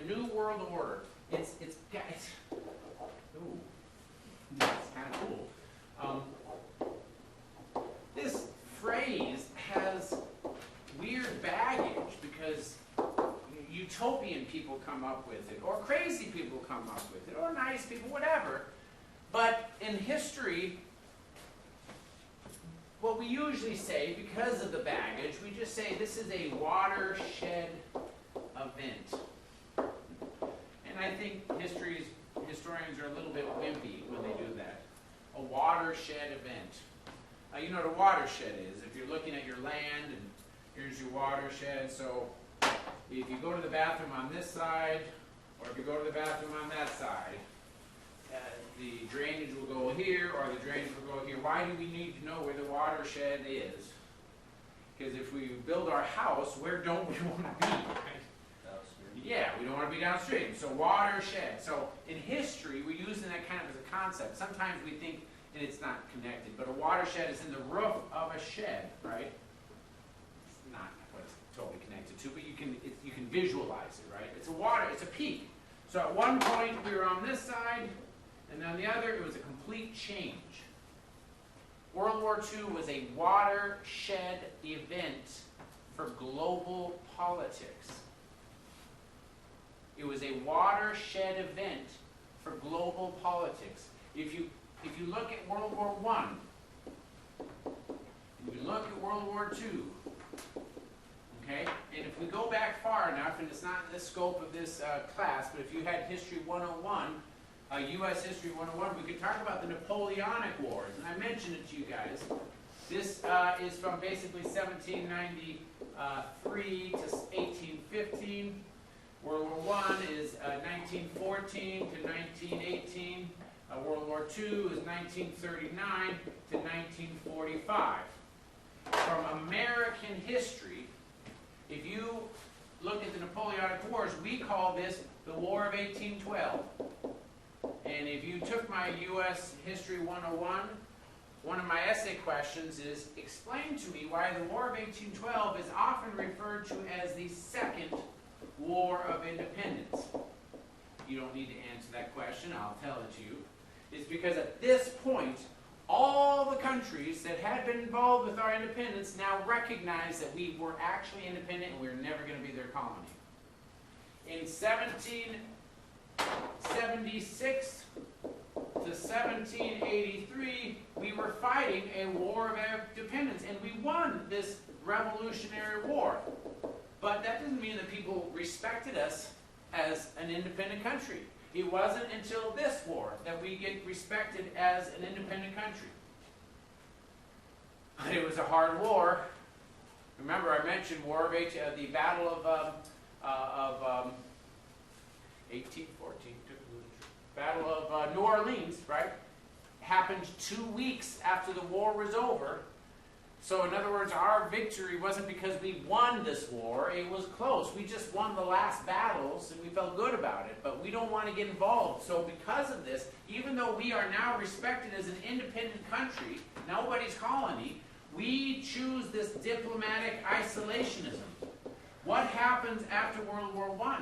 New World Order. It's ooh, it's kind of cool. This phrase has weird baggage because utopian people come up with it, or crazy people come up with it, or nice people, whatever. But in history, what we usually say, because of the baggage, we just say this is a watershed event. And I think historians are a little bit wimpy when they do that. A watershed event. You know what a watershed is. If you're looking at your land, and here's your watershed, so if you go to the bathroom on this side, or if you go to the bathroom on that side, the drainage will go here, or the drainage will go here. Why do we need to know where the watershed is? Because if we build our house, where don't we want to be? Right? Downstream. Yeah, we don't want to be downstream. So watershed. So in history, we're using that kind of as a concept. Sometimes we think and it's not connected, but a watershed is in the roof of a shed, right? It's not what it's totally connected to, but you can visualize it, right? It's a peak. So at one point we were on this side, and on the other, it was a complete change. World War II was a watershed event for global politics. It was a watershed event for global politics. If you look at World War I, and you look at World War II, okay, and if we go back far enough, and it's not in the scope of this class, but if you had History 101, U.S. History 101, we could talk about the Napoleonic Wars, and I mentioned it to you guys. This is from basically 1793 to 1815. World War I is 1914 to 1918. World War II is 1939 to 1945. From American history, if you look at the Napoleonic Wars, we call this the War of 1812. And if you took my U.S. History 101, one of my essay questions is, explain to me why the War of 1812 is often referred to as the Second War of Independence. You don't need to answer that question, I'll tell it to you. It's because at this point, all the countries that had been involved with our independence now recognize that we were actually independent and we were never going to be their colony. In 1776 to 1783, we were fighting a war of independence, and we won this Revolutionary War. But that doesn't mean that people respected us as an independent country. It wasn't until this war that we get respected as an independent country. But it was a hard war. Remember, I mentioned the Battle of 1814, Battle of New Orleans, right? Happened 2 weeks after the war was over. So in other words, our victory wasn't because we won this war. It was close. We just won the last battles and we felt good about it, but we don't want to get involved. So because of this, even though we are now respected as an independent country, nobody's colony, we choose this diplomatic isolationism. What happens after World War I?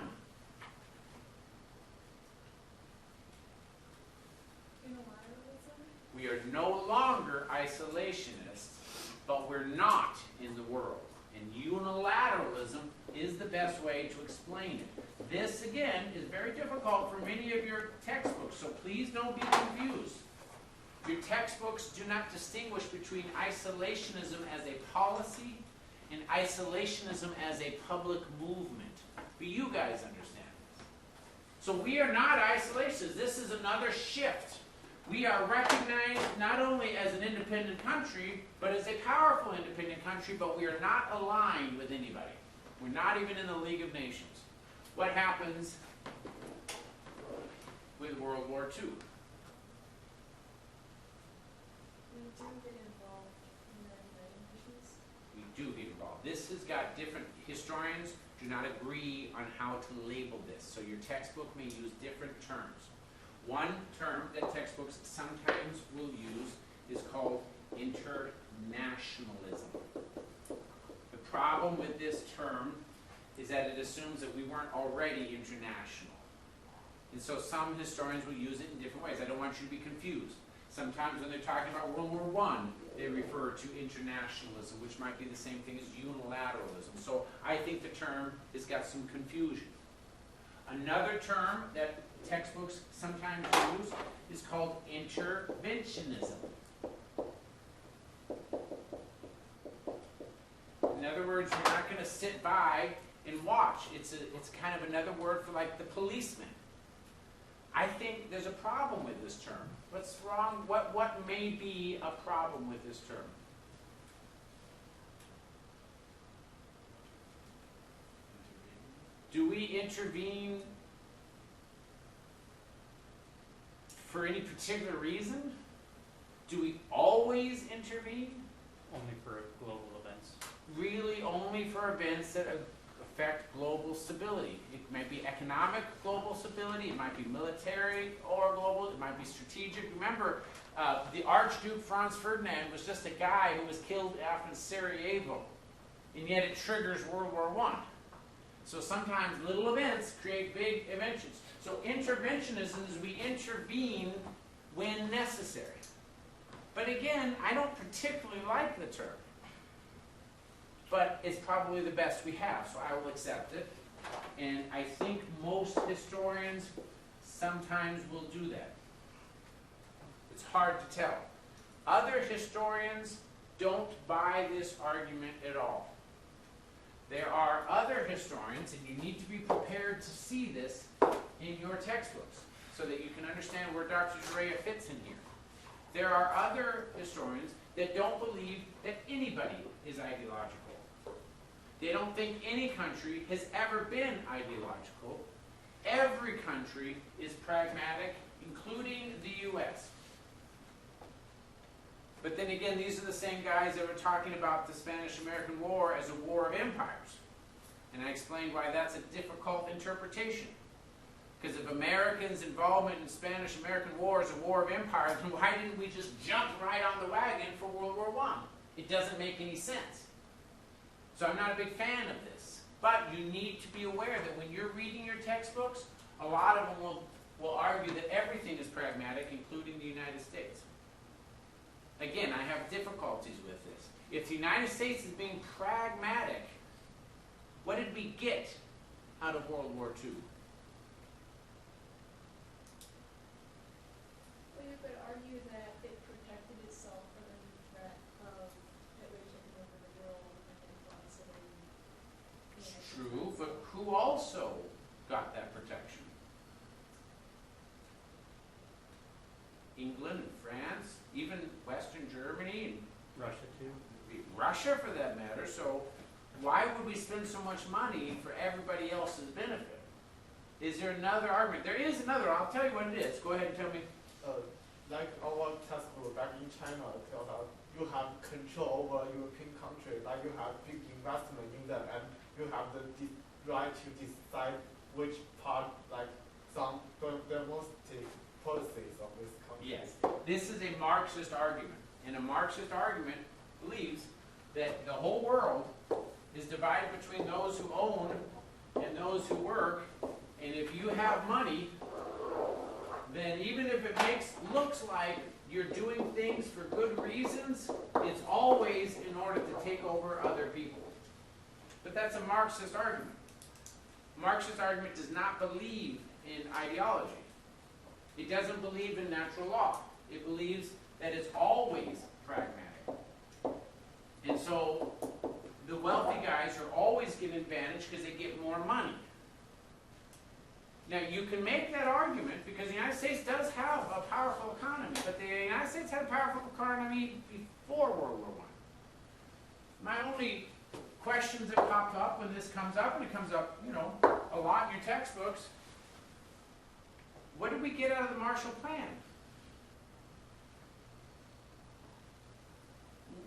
We are no longer isolationists, but we're not in the world. And unilateralism is the best way to explain it. This, again, is very difficult for many of your textbooks, so please don't be confused. Your textbooks do not distinguish between isolationism as a policy and isolationism as a public movement. But you guys understand this. So we are not isolationists. This is another shift. We are recognized not only as an independent country, but as a powerful independent country, but we are not aligned with anybody. We're not even in the League of Nations. What happens with World War II? We do get involved in the United Nations. We do get involved. This has got different, historians do not agree on how to label this, so your textbook may use different terms. One term that textbooks sometimes will use is called internationalism. The problem with this term is that it assumes that we weren't already international. And so some historians will use it in different ways. I don't want you to be confused. Sometimes when they're talking about World War I, they refer to internationalism, which might be the same thing as unilateralism. So I think the term has got some confusion. Another term that textbooks sometimes use is called interventionism. In other words, we're not going to sit by and watch. It's kind of another word for like the policeman. I think there's a problem with this term. What's wrong? What may be a problem with this term? Do we intervene for any particular reason? Do we always intervene? Only for global events. Really only for events that affect global stability. It might be economic global stability, it might be military or global, it might be strategic. Remember, the Archduke Franz Ferdinand was just a guy who was killed after Sarajevo, and yet it triggers World War I. So sometimes little events create big inventions. So interventionism is we intervene when necessary. But again, I don't particularly like the term. But it's probably the best we have, so I will accept it. And I think most historians sometimes will do that. It's hard to tell. Other historians don't buy this argument at all. There are other historians, and you need to be prepared to see this in your textbooks so that you can understand where Dr. Zorea fits in here. There are other historians that don't believe that anybody is ideological. They don't think any country has ever been ideological. Every country is pragmatic, including the U.S. But then again, these are the same guys that were talking about the Spanish-American War as a war of empires. And I explained why that's a difficult interpretation. Because if Americans' involvement in Spanish-American War is a war of empires, then why didn't we just jump right on the wagon for World War I? It doesn't make any sense. So I'm not a big fan of this. But you need to be aware that when you're reading your textbooks, a lot of them will argue that everything is pragmatic, including the United States. Again, I have difficulties with this. If the United States is being pragmatic, what did we get out of World War II? Well, you could argue that it protected itself from any threat of Hitler taking over the world and influencing the United States. True, but who also got that protection? England and France, even Western Germany, and Russia too. Russia for that matter. So why would we spend so much money for everybody else's benefit? Is there another argument? There is another. I'll tell you what it is. Go ahead and tell me. Like our textbook back in China tells us you have control over European countries, like you have big investment in them, and you have the right to decide which part, like some democratic policies of this country. Yes. This is a Marxist argument. And a Marxist argument believes that the whole world is divided between those who own and those who work. And if you have money, then even if it looks like you're doing things for good reasons, it's always in order to take over other people. But that's a Marxist argument. Marxist argument does not believe in ideology. It doesn't believe in natural law. It believes that it's always pragmatic. And so the wealthy guys are always getting advantage because they get more money. Now you can make that argument because the United States does have a powerful economy, but the United States had a powerful economy before World War I. My only questions that pop up when this comes up, and it comes up, a lot in your textbooks, what did we get out of the Marshall Plan?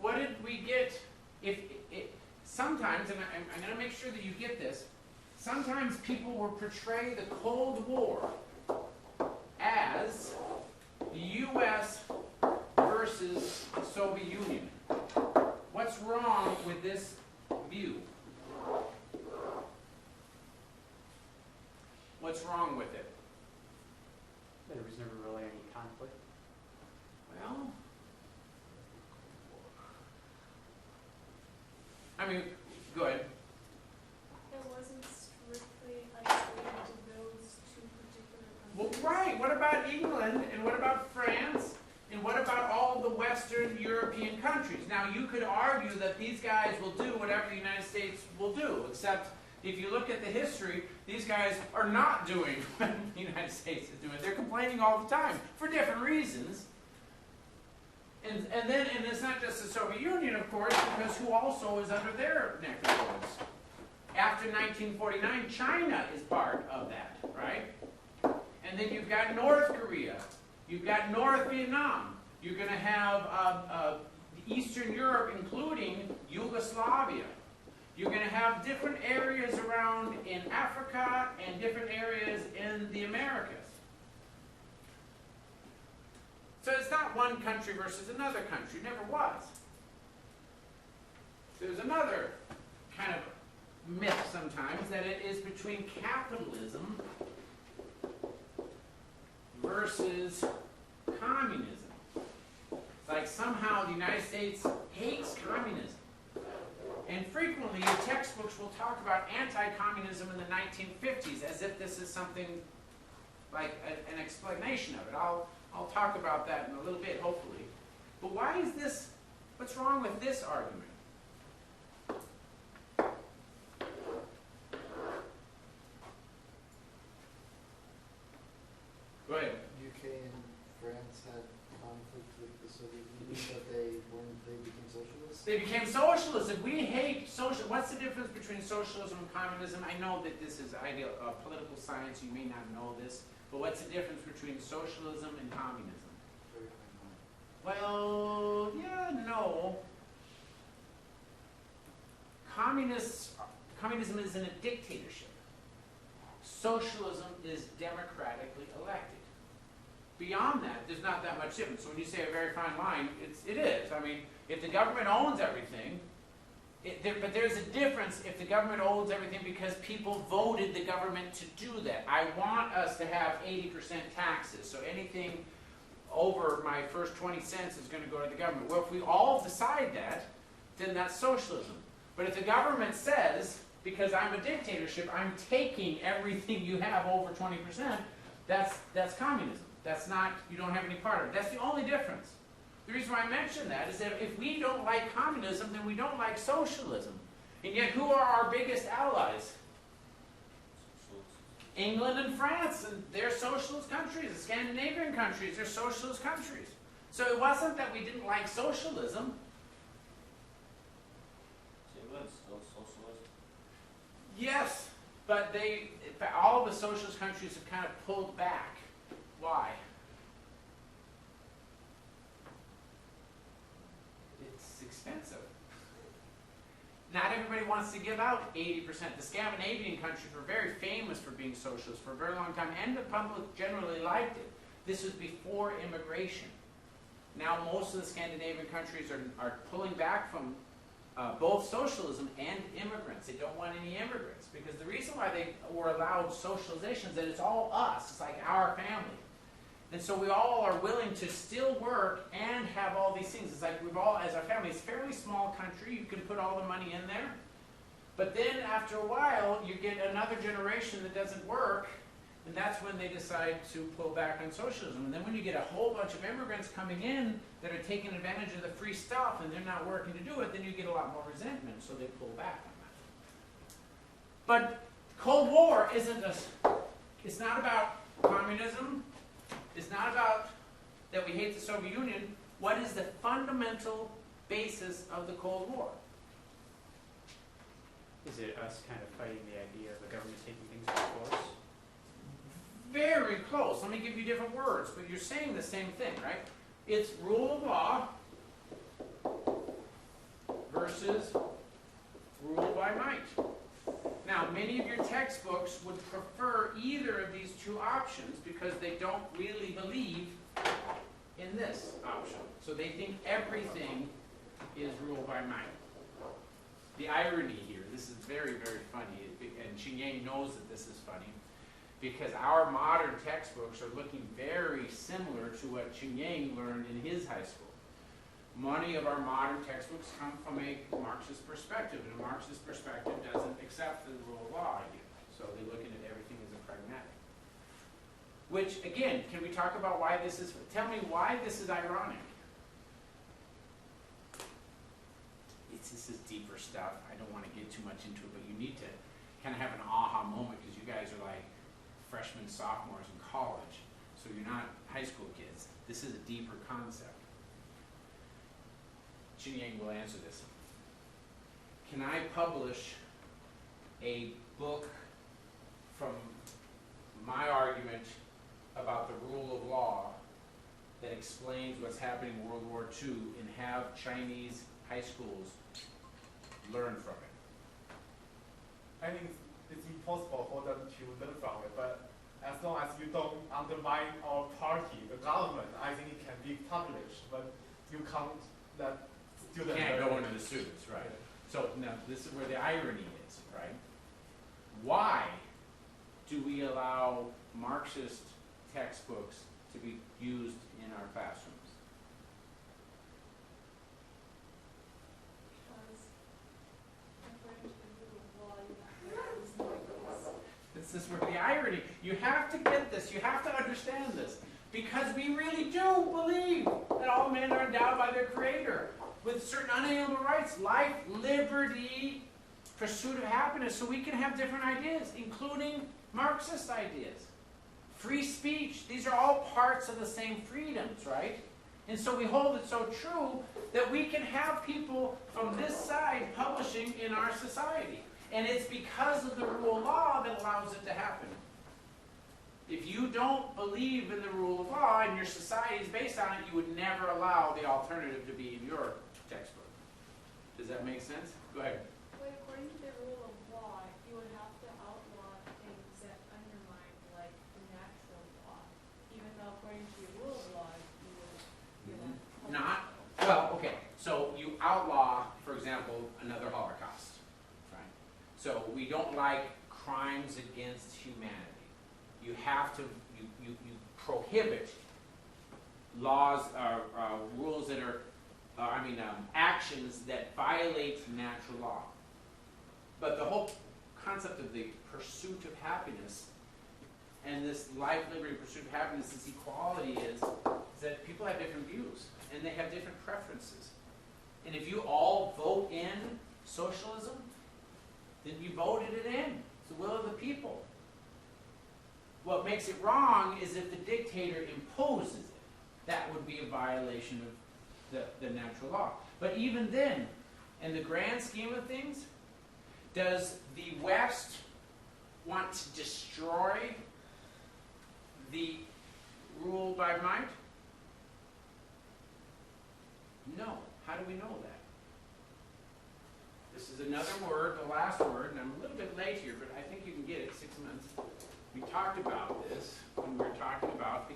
What did we get sometimes, and I'm going to make sure that you get this, sometimes people will portray the Cold War as the U.S. versus the Soviet Union. What's wrong with this view? What's wrong with it? There was never really any conflict. Well, I mean, go ahead. It wasn't strictly isolated to those two particular Well, countries. right. What about England, and what about France, and what about all the Western European countries? Now, you could argue that these guys will do whatever the United States will do, except if you look at the history, these guys are not doing what the United States is doing. They're complaining all the time for different reasons. And it's not just the Soviet Union, of course, because who also is under their neck of the woods? After 1949, China is part of that, right? And then you've got North Korea. You've got North Vietnam. You're going to have Eastern Europe, including Yugoslavia. You're going to have different areas around in Africa and different areas in the Americas. So it's not one country versus another country. It never was. There's another kind of myth sometimes that it is between capitalism versus communism. Like somehow the United States hates communism. And frequently your textbooks will talk about anti-communism in the 1950s as if this is something like an explanation of it. I'll talk about that in a little bit, hopefully. But why is this, what's wrong with this argument? Go ahead. UK and France had conflict with the Soviet Union, but they became socialists. They became socialists. If we hate social, what's the difference between socialism and communism? I know that this is political science. You may not know this, but what's the difference between socialism and communism? Very fine line. Well, yeah, no. Communism isn't a dictatorship. Socialism is democratically elected. Beyond that, there's not that much difference. So when you say a very fine line, it is. I mean, if the government owns everything, but there's a difference if the government owns everything because people voted the government to do that. I want us to have 80% taxes, so anything over my first 20 cents is going to go to the government. Well, if we all decide that, then that's socialism. But if the government says, because I'm a dictatorship, I'm taking everything you have over 20%, that's communism. That's not, you don't have any part of it. That's the only difference. The reason why I mention that is that if we don't like communism, then we don't like socialism. And yet, who are our biggest allies? England and France, and they're socialist countries. The Scandinavian countries, they're socialist countries. So it wasn't that we didn't like socialism. England's still socialist. Yes, but all the socialist countries have kind of pulled back. Why? It's expensive. Not everybody wants to give out 80%. The Scandinavian countries were very famous for being socialist for a very long time, and the public generally liked it. This was before immigration. Now most of the Scandinavian countries are pulling back from both socialism and immigrants. They don't want any immigrants, because the reason why they were allowed socialization is that it's all us. It's like our family. And so we all are willing to still work and have all these things. It's like we've all, as our family, it's a fairly small country. You can put all the money in there. But then after a while, you get another generation that doesn't work, and that's when they decide to pull back on socialism. And then when you get a whole bunch of immigrants coming in that are taking advantage of the free stuff and they're not working to do it, then you get a lot more resentment, so they pull back on that. But Cold War isn't it's not about communism. It's not about that we hate the Soviet Union. What is the fundamental basis of the Cold War? Is it us kind of fighting the idea of the government taking things by force? Very close. Let me give you different words, but you're saying the same thing, right? It's rule of law versus rule by might. Now, many of your textbooks would prefer either of these two options because they don't really believe in this option. So they think everything is rule by might. The irony here, this is very, very funny, and Xinjiang knows that this is funny. because our modern textbooks are looking very similar to what Yang learned in his high school. Many of our modern textbooks come from a Marxist perspective, and a Marxist perspective doesn't accept the rule of law idea. So they're looking at everything as a pragmatic. Which, again, can we talk about why this is, tell me why this is ironic. This is deeper stuff. I don't want to get too much into it, but you need to kind of have an aha moment because you guys are like freshmen, sophomores in college. So you're not high school kids. This is a deeper concept. Yang will answer this. Can I publish a book from my argument about the rule of law that explains what's happening in World War II and have Chinese high schools learn from it? I think it's impossible for them to learn from it, but as long as you don't undermine our party, the government, I think it can be published, but you can't let students Can't learn go it. into the students, right? So now this is where the irony is, right? Why do we allow Marxist textbooks to be used in our classrooms? Because according to the rule of law, you have to use numbers. This is where the irony, you have to get this, you have to understand this, because we really do believe that all men are endowed by their Creator with certain unalienable rights, life, liberty, pursuit of happiness, so we can have different ideas, including Marxist ideas. Free speech, these are all parts of the same freedoms, right? And so we hold it so true that we can have people from this side publishing in our society. And it's because of the rule of law that allows it to happen. If you don't believe in the rule of law and your society is based on it, you would never allow the alternative to be in your textbook. Does that make sense? Go ahead. But according to the rule of law, you would have to outlaw things that undermine, like, the natural law. Even though according to your rule of law, you would, Not, well, okay, so you outlaw, for example, another Holocaust, right? So we don't like crimes against humanity. You have to, you prohibit laws, rules that are, actions that violate natural law. But the whole concept of the pursuit of happiness and this life, liberty, pursuit of happiness, this equality is that people have different views and they have different preferences. And if you all vote in socialism, then you voted it in. It's the will of the people. What makes it wrong is if the dictator imposes it. That would be a violation of the natural law. But even then, in the grand scheme of things, does the West want to destroy the rule by might? No. How do we know that? This is another word, the last word, and I'm a little bit late here, but I think you can get it, 6 months. We talked about this when we were talking about the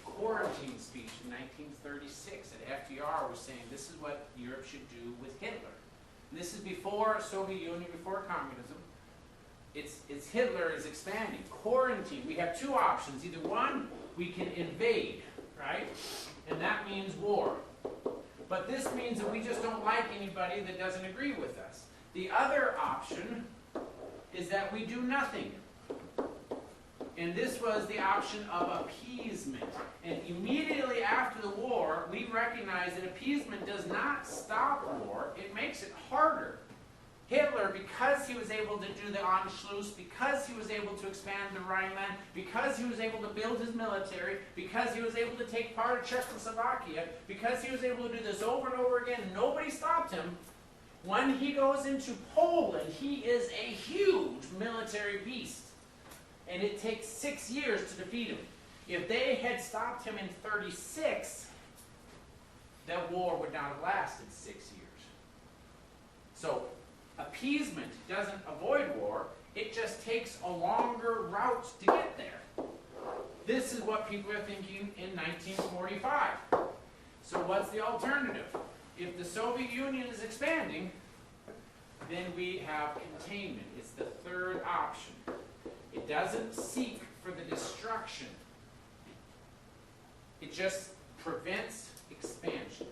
quarantine speech in 1936 that FDR was saying this is what Europe should do with Hitler. And this is before Soviet Union, before communism. It's Hitler is expanding. Quarantine, we have two options. Either one, we can invade, right? And that means war. But this means that we just don't like anybody that doesn't agree with us. The other option is that we do nothing. And this was the option of appeasement. And immediately after the war, we recognized that appeasement does not stop war, it makes it harder. Hitler, because he was able to do the Anschluss, because he was able to expand the Rhineland, because he was able to build his military, because he was able to take part of Czechoslovakia, because he was able to do this over and over again, and nobody stopped him. When he goes into Poland, he is a huge military beast. And it takes 6 years to defeat him. If they had stopped him in 36, that war would not have lasted 6 years. So appeasement doesn't avoid war, it just takes a longer route to get there. This is what people are thinking in 1945. So what's the alternative? If the Soviet Union is expanding, then we have containment. It's the third option. It doesn't seek for the destruction. It just prevents expansion.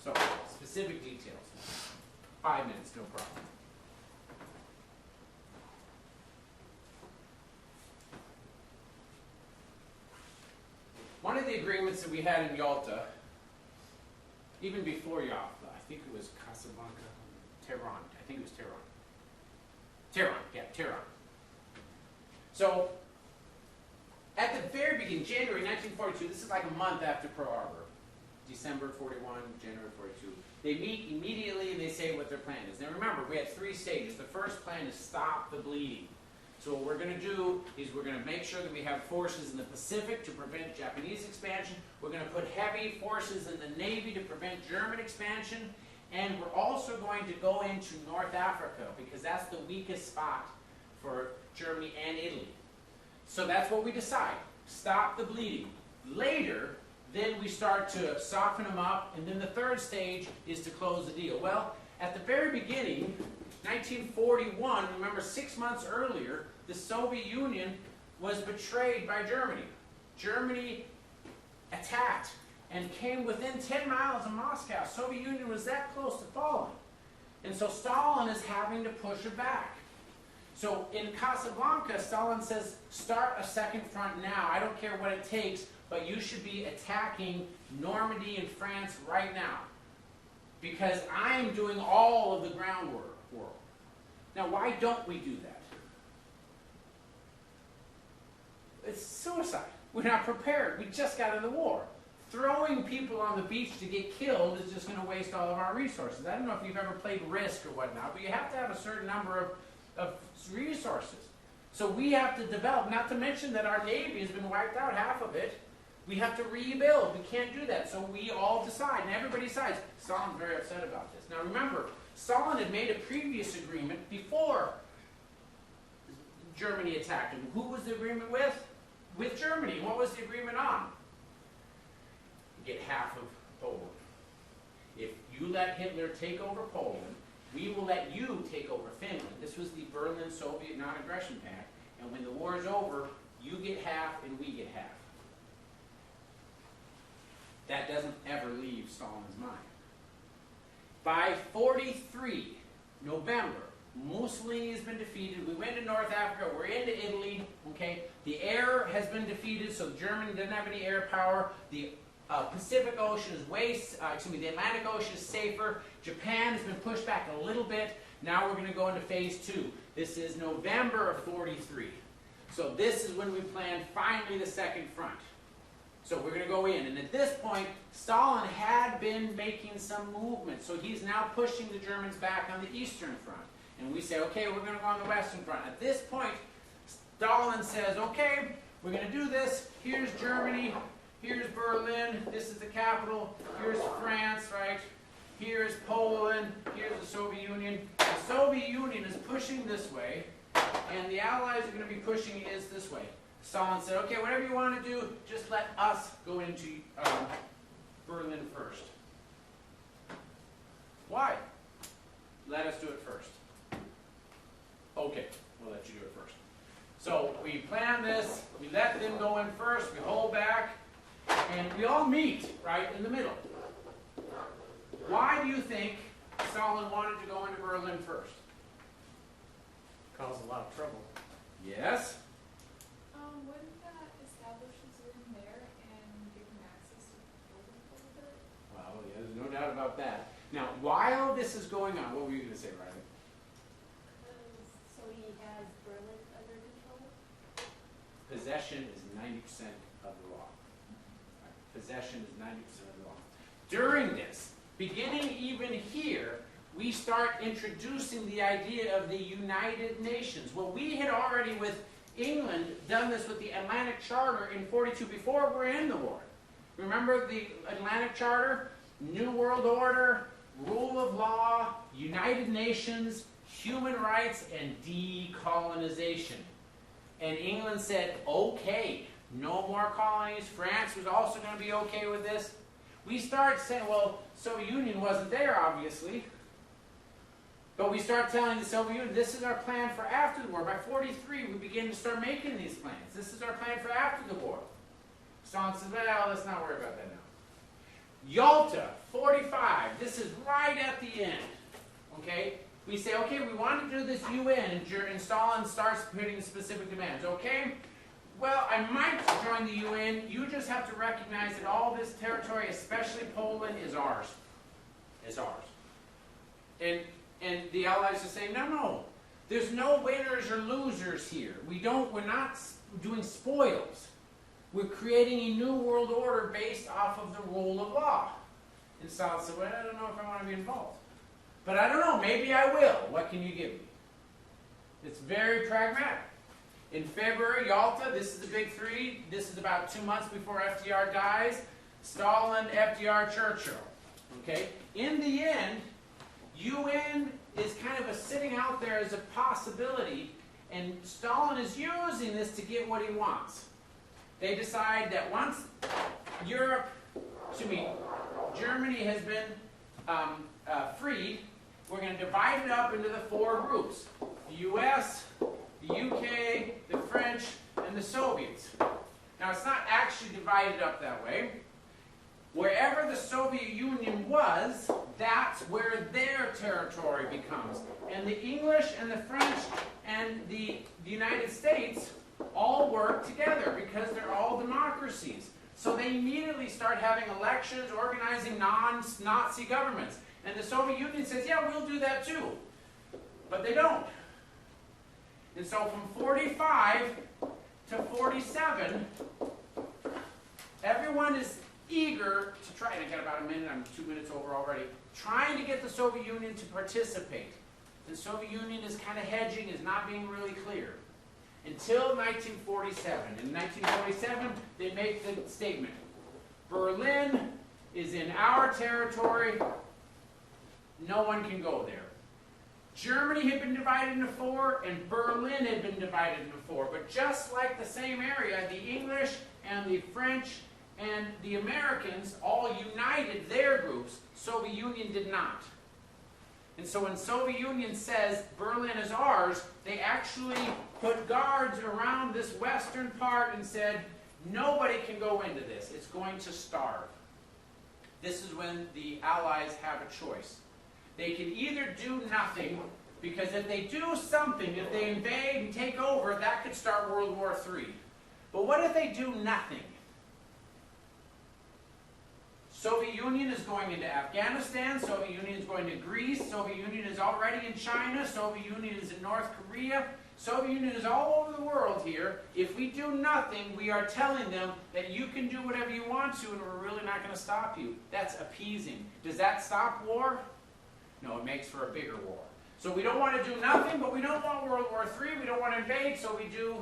So, specific details. 5 minutes, no problem. One of the agreements that we had in Yalta, even before Yalta, I think it was Casablanca, Tehran. I think it was Tehran. Tehran. So, at the very beginning, January 1942, this is like a month after Pearl Harbor, December 41, January 42. They meet immediately and they say what their plan is. Now remember, we had 3 stages. The first plan is stop the bleeding. So what we're going to do is we're going to make sure that we have forces in the Pacific to prevent Japanese expansion. We're going to put heavy forces in the Navy to prevent German expansion. And we're also going to go into North Africa because that's the weakest spot for Germany and Italy. So that's what we decide. Stop the bleeding. Later, then we start to soften them up, and then the third stage is to close the deal. Well, at the very beginning, 1941, remember 6 months earlier, the Soviet Union was betrayed by Germany. Germany attacked and came within 10 miles of Moscow. Soviet Union was that close to falling. And so Stalin is having to push it back. So in Casablanca, Stalin says, start a second front now. I don't care what it takes, but you should be attacking Normandy and France right now. Because I'm doing all of the groundwork. Now, why don't we do that? It's suicide. We're not prepared. We just got in the war. Throwing people on the beach to get killed is just going to waste all of our resources. I don't know if you've ever played Risk or whatnot, but you have to have a certain number of resources. So we have to develop, not to mention that our Navy has been wiped out, half of it. We have to rebuild. We can't do that. So we all decide, and everybody decides. Stalin's very upset about this. Now remember, Stalin had made a previous agreement before Germany attacked him. Who was the agreement with? With Germany. What was the agreement on? Get half of Poland. If you let Hitler take over Poland, we will let you take over Finland. This was the Berlin Soviet Non-Aggression Pact. And when the war is over, you get half and we get half. That doesn't ever leave Stalin's mind. By 43, November, Mussolini has been defeated. We went to North Africa. We're into Italy. Okay, the air has been defeated, so Germany doesn't have any air power. The Pacific Ocean is the Atlantic Ocean is safer. Japan has been pushed back a little bit. Now we're going to go into phase 2. This is November of 43. So this is when we plan finally the second front. So we're going to go in, and at this point, Stalin had been making some movement. So he's now pushing the Germans back on the Eastern Front. And we say, okay, we're going to go on the Western Front. At this point, Stalin says, okay, we're going to do this. Here's Germany. Here's Berlin. This is the capital. Here's France, right? Here's Poland. Here's the Soviet Union. The Soviet Union is pushing this way, and the Allies are going to be pushing is this way. Stalin said, okay, whatever you want to do, just let us go into Berlin first. Why? Let us do it first. Okay, we'll let you do it first. So we plan this, we let them go in first, we hold back, and we all meet right in the middle. Why do you think Stalin wanted to go into Berlin first? Cause a lot of trouble. Yes? Wouldn't that establish his room there and give him access to the building a little bit? Well, yeah, there's no doubt about that. Now, while this is going on, what were you going to say, Riley? So he has Berlin under control? Possession is 90% of the law. Possession is 90% of the law. During this, beginning even here, we start introducing the idea of the United Nations. Well, we had already with England done this with the Atlantic Charter in 42 before we're in the war. Remember the Atlantic Charter? New World Order, rule of law, United Nations, human rights, and decolonization. And England said, okay, no more colonies. France was also going to be okay with this. We start saying, well, Soviet Union wasn't there, obviously. But we start telling the Soviet Union, this is our plan for after the war. By 43, we begin to start making these plans. This is our plan for after the war. Stalin says, well, let's not worry about that now. Yalta, 45. This is right at the end. Okay? We say, okay, we want to do this UN, and Stalin starts putting specific demands. Okay? Well, I might join the UN. You just have to recognize that all this territory, especially Poland, is ours. Is ours. And the Allies are saying, no. There's no winners or losers here. We're not doing spoils. We're creating a new world order based off of the rule of law. And Stalin said, well, I don't know if I want to be involved. But I don't know, maybe I will. What can you give me? It's very pragmatic. In February, Yalta, this is the big three. This is about 2 months before FDR dies. Stalin, FDR, Churchill. Okay? In the end, UN is kind of sitting out there as a possibility, and Stalin is using this to get what he wants. They decide that once Germany has been freed, we're going to divide it up into the 4 groups. The US, the UK, the French, and the Soviets. Now, it's not actually divided up that way. Wherever the Soviet Union was, that's where their territory becomes. And the English and the French and the United States all work together because they're all democracies. So they immediately start having elections, organizing non-Nazi governments. And the Soviet Union says, yeah, we'll do that too. But they don't. And so from 45 to 47, everyone is eager to try, and I got about a minute, I'm 2 minutes over already, trying to get the Soviet Union to participate. The Soviet Union is kind of hedging, is not being really clear. Until 1947. In 1947, they make the statement, Berlin is in our territory, no one can go there. Germany had been divided into 4, and Berlin had been divided into 4. But just like the same area, the English and the French and the Americans all united their groups. Soviet Union did not. And so when Soviet Union says Berlin is ours, they actually put guards around this western part and said, nobody can go into this. It's going to starve. This is when the Allies have a choice. They can either do nothing, because if they do something, if they invade and take over, that could start World War III. But what if they do nothing? Soviet Union is going into Afghanistan, Soviet Union is going to Greece, Soviet Union is already in China, Soviet Union is in North Korea, Soviet Union is all over the world here. If we do nothing, we are telling them that you can do whatever you want to and we're really not going to stop you. That's appeasing. Does that stop war? No, it makes for a bigger war. So we don't want to do nothing, but we don't want World War III, we don't want to invade, so we do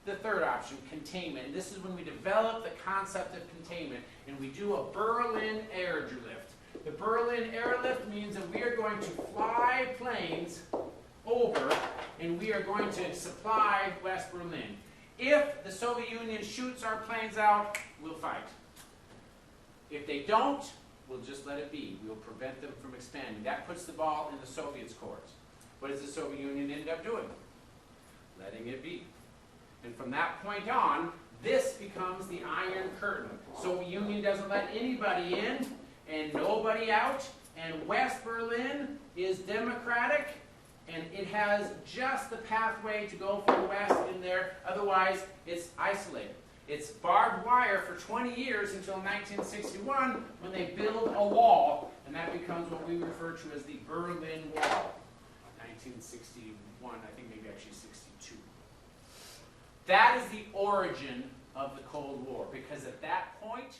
the third option, containment. And this is when we develop the concept of containment, and we do a Berlin airlift. The Berlin airlift means that we are going to fly planes over, and we are going to supply West Berlin. If the Soviet Union shoots our planes out, we'll fight. If they don't, we'll just let it be. We'll prevent them from expanding. That puts the ball in the Soviets' courts. What does the Soviet Union end up doing? Letting it be. And from that point on, this becomes the Iron Curtain. Soviet Union doesn't let anybody in and nobody out. And West Berlin is democratic, and it has just the pathway to go from the west in there. Otherwise, it's isolated. It's barbed wire for 20 years until 1961 when they build a wall, and that becomes what we refer to as the Berlin Wall. 1961, I think maybe actually 62. That is the origin of the Cold War, because at that point,